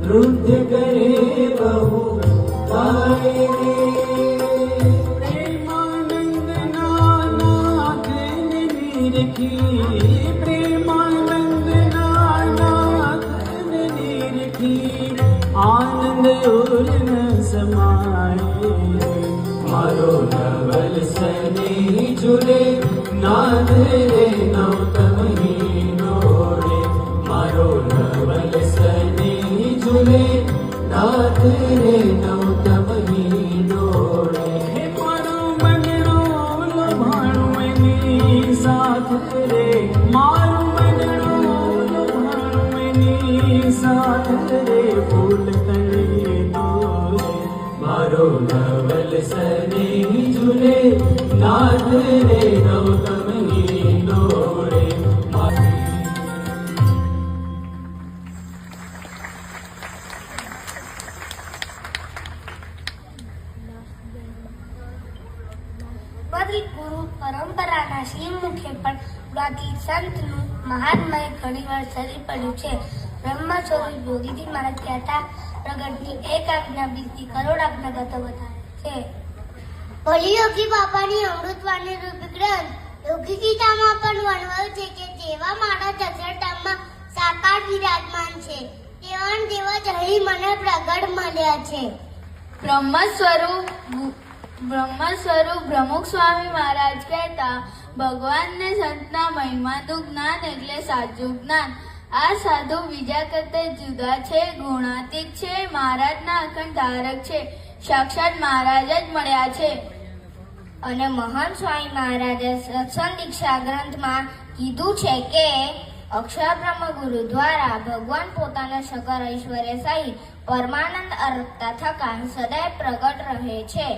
नृत्य करे बहु गाए रे। प्रेमानंद नाथ ने निरखी, प्रेमानंद नाथ ने निरखी, आनंद और न समाए। मारो नवल सनी झूले नाथ रे नौतम ही डोरे। मारो नवल सनी झूले नाथ रे नौतम ही डोरे। मारो मनड़ो लोभाणो एनी साथ रे, मारो मनड़ो लोभाणो एनी साथ रे, फूल तले डोरे। मारो नवल सनी झूले नाथ रे नौतम ही डोरे। ગુરુ પરંપરાના શ્રીમુખે પણ ગાતી સંતનું મહાત્મય ઘણીવાર સરી પડ્યું છે. બ્રહ્મ સ્વરૂપ યોગીજી મહારાજ કહેતા, પ્રગટની એક આજ્ઞા બીજી કરોડ આજ્ઞા કરતા વધારે છે. ભલી યોગી બાપાની અમૃતવાણી રૂપ ગ્રંથ યોગી ગીતામાં પણ વર્ણવ્યું છે કે જેવા મારા જસરધામમાં સાકાર વિરાજમાન છે, તેવા દેવા જહી મને પ્રગટ મળ્યા છે. બ્રહ્મ સ્વરૂપ બ્રહ્મુખ સ્વામી મહારાજ કહેતા, ભગવાનને સંતના મહિમાનું જ્ઞાન એટલે સાચું જ્ઞાન. આ સાધુ બીજા કરતા જુદા છે, ગુણાતીત છે, મહારાજના અખંડ ધારક છે, સાક્ષાત મહારાજ જ મળ્યા છે. અને મહાન સ્વામી મહારાજે સત્સંગ દીક્ષા ગ્રંથમાં કીધું છે કે અક્ષર બ્રહ્મ ગુરુ દ્વારા ભગવાન પોતાના સકર ઐશ્વર્ય સહિત પરમાનંદ અર્પતા થકા સદાય પ્રગટ રહે છે.